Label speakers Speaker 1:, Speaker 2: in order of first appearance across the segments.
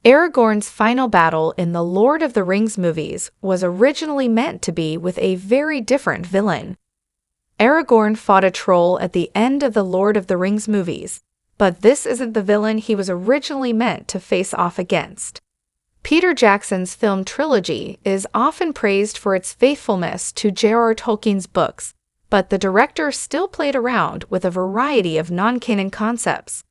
Speaker 1: Aragorn's final battle in the Lord of the Rings movies was originally meant to be with a very different villain. Aragorn fought a troll at the end of the Lord of the Rings movies, but this isn't the villain he was originally meant to face off against. Peter Jackson's film trilogy is often praised for its faithfulness to J.R.R. Tolkien's books, but the director still played around with a variety of non-canon concepts.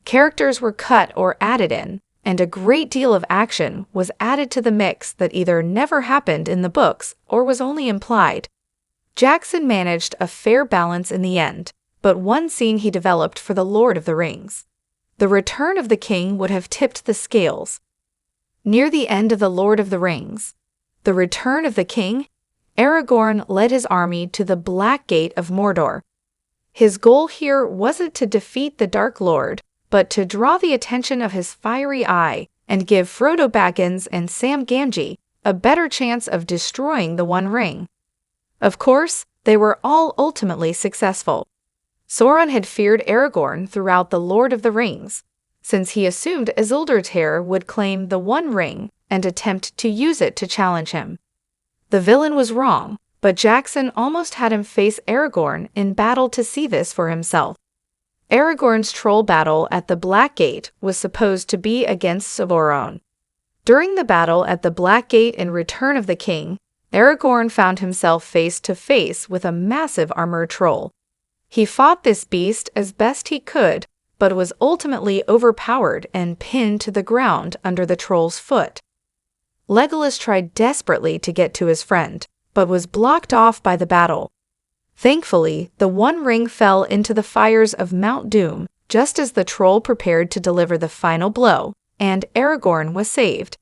Speaker 1: Characters were cut or added in, and a great deal of action was added to the mix that either never happened in the books or was only implied. Jackson managed a fair balance in the end, but one scene he developed for The Lord of the Rings. The Return of the King would have tipped the scales. Near the end of The Lord of the Rings, The Return of the King, Aragorn led his army to the Black Gate of Mordor. His goal here wasn't to defeat the Dark Lord, but to draw the attention of his fiery eye and give Frodo Baggins and Sam Gamgee a better chance of destroying the One Ring. Of course, they were all ultimately successful. Sauron had feared Aragorn throughout the Lord of the Rings, since he assumed Isildur would claim the One Ring and attempt to use it to challenge him. The villain was wrong, but Jackson almost had him face Aragorn in battle to see this for himself. Aragorn's troll battle at the Black Gate was supposed to be against Sauron. During the battle at the Black Gate in Return of the King, Aragorn found himself face to face with a massive armored troll. He fought this beast as best he could, but was ultimately overpowered and pinned to the ground under the troll's foot. Legolas tried desperately to get to his friend, but was blocked off by the battle. Thankfully, the One Ring fell into the fires of Mount Doom just as the troll prepared to deliver the final blow, and Aragorn was saved.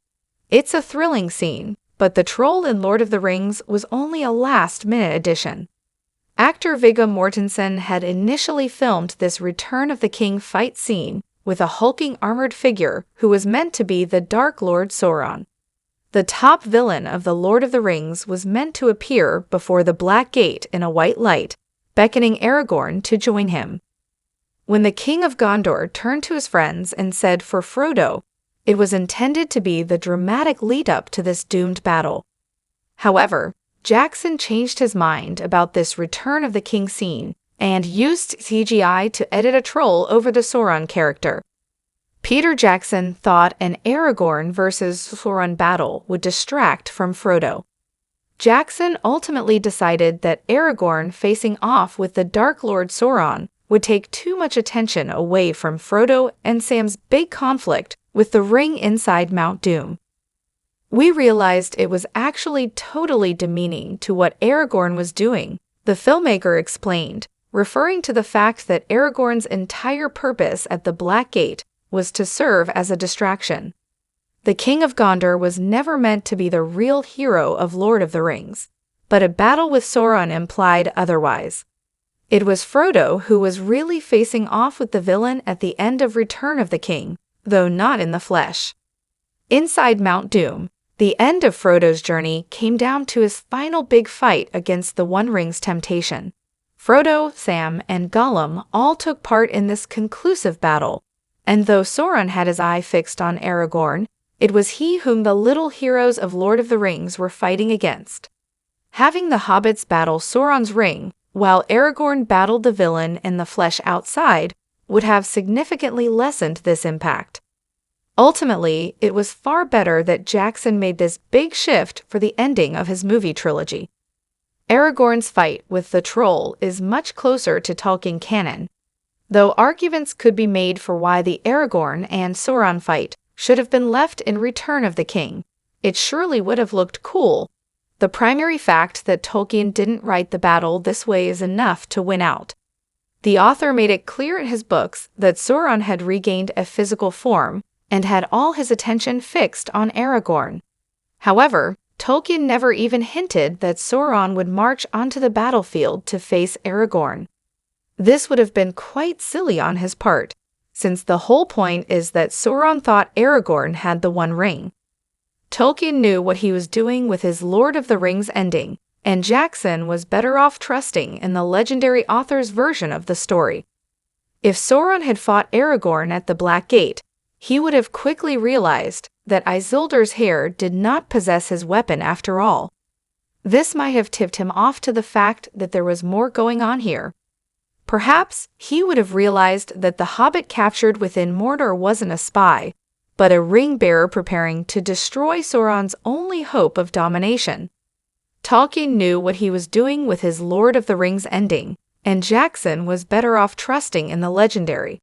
Speaker 1: It's a thrilling scene, but the troll in Lord of the Rings was only a last-minute addition. Actor Viggo Mortensen had initially filmed this Return of the King fight scene with a hulking armored figure who was meant to be the Dark Lord Sauron. The top villain of the Lord of the Rings was meant to appear before the Black Gate in a white light, beckoning Aragorn to join him. When the King of Gondor turned to his friends and said for Frodo, it was intended to be the dramatic lead-up to this doomed battle. However, Jackson changed his mind about this Return of the King scene and used CGI to edit a troll over the Sauron character. Peter Jackson thought an Aragorn versus Sauron battle would distract from Frodo. Jackson ultimately decided that Aragorn facing off with the Dark Lord Sauron would take too much attention away from Frodo and Sam's big conflict with the ring inside Mount Doom. We realized it was actually totally demeaning to what Aragorn was doing, the filmmaker explained, referring to the fact that Aragorn's entire purpose at the Black Gate was to serve as a distraction. The King of Gondor was never meant to be the real hero of Lord of the Rings, but a battle with Sauron implied otherwise. It was Frodo who was really facing off with the villain at the end of Return of the King, though not in the flesh. Inside Mount Doom, the end of Frodo's journey came down to his final big fight against the One Ring's temptation. Frodo, Sam, and Gollum all took part in this conclusive battle, and though Sauron had his eye fixed on Aragorn, it was he whom the little heroes of Lord of the Rings were fighting against. Having the hobbits battle Sauron's ring, while Aragorn battled the villain in the flesh outside, would have significantly lessened this impact. Ultimately, it was far better that Jackson made this big shift for the ending of his movie trilogy. Aragorn's fight with the troll is much closer to Tolkien canon, though arguments could be made for why the Aragorn and Sauron fight should have been left in Return of the King. It surely would have looked cool. The primary fact that Tolkien didn't write the battle this way is enough to win out. The author made it clear in his books that Sauron had regained a physical form and had all his attention fixed on Aragorn. However, Tolkien never even hinted that Sauron would march onto the battlefield to face Aragorn. This would have been quite silly on his part, since the whole point is that Sauron thought Aragorn had the One Ring. Tolkien knew what he was doing with his Lord of the Rings ending, and Jackson was better off trusting in the legendary author's version of the story. If Sauron had fought Aragorn at the Black Gate, he would have quickly realized that Isildur's heir did not possess his weapon after all. This might have tipped him off to the fact that there was more going on here. Perhaps he would have realized that the hobbit captured within Mordor wasn't a spy, but a ring-bearer preparing to destroy Sauron's only hope of domination. Tolkien knew what he was doing with his Lord of the Rings ending, and Jackson was better off trusting in the legendary,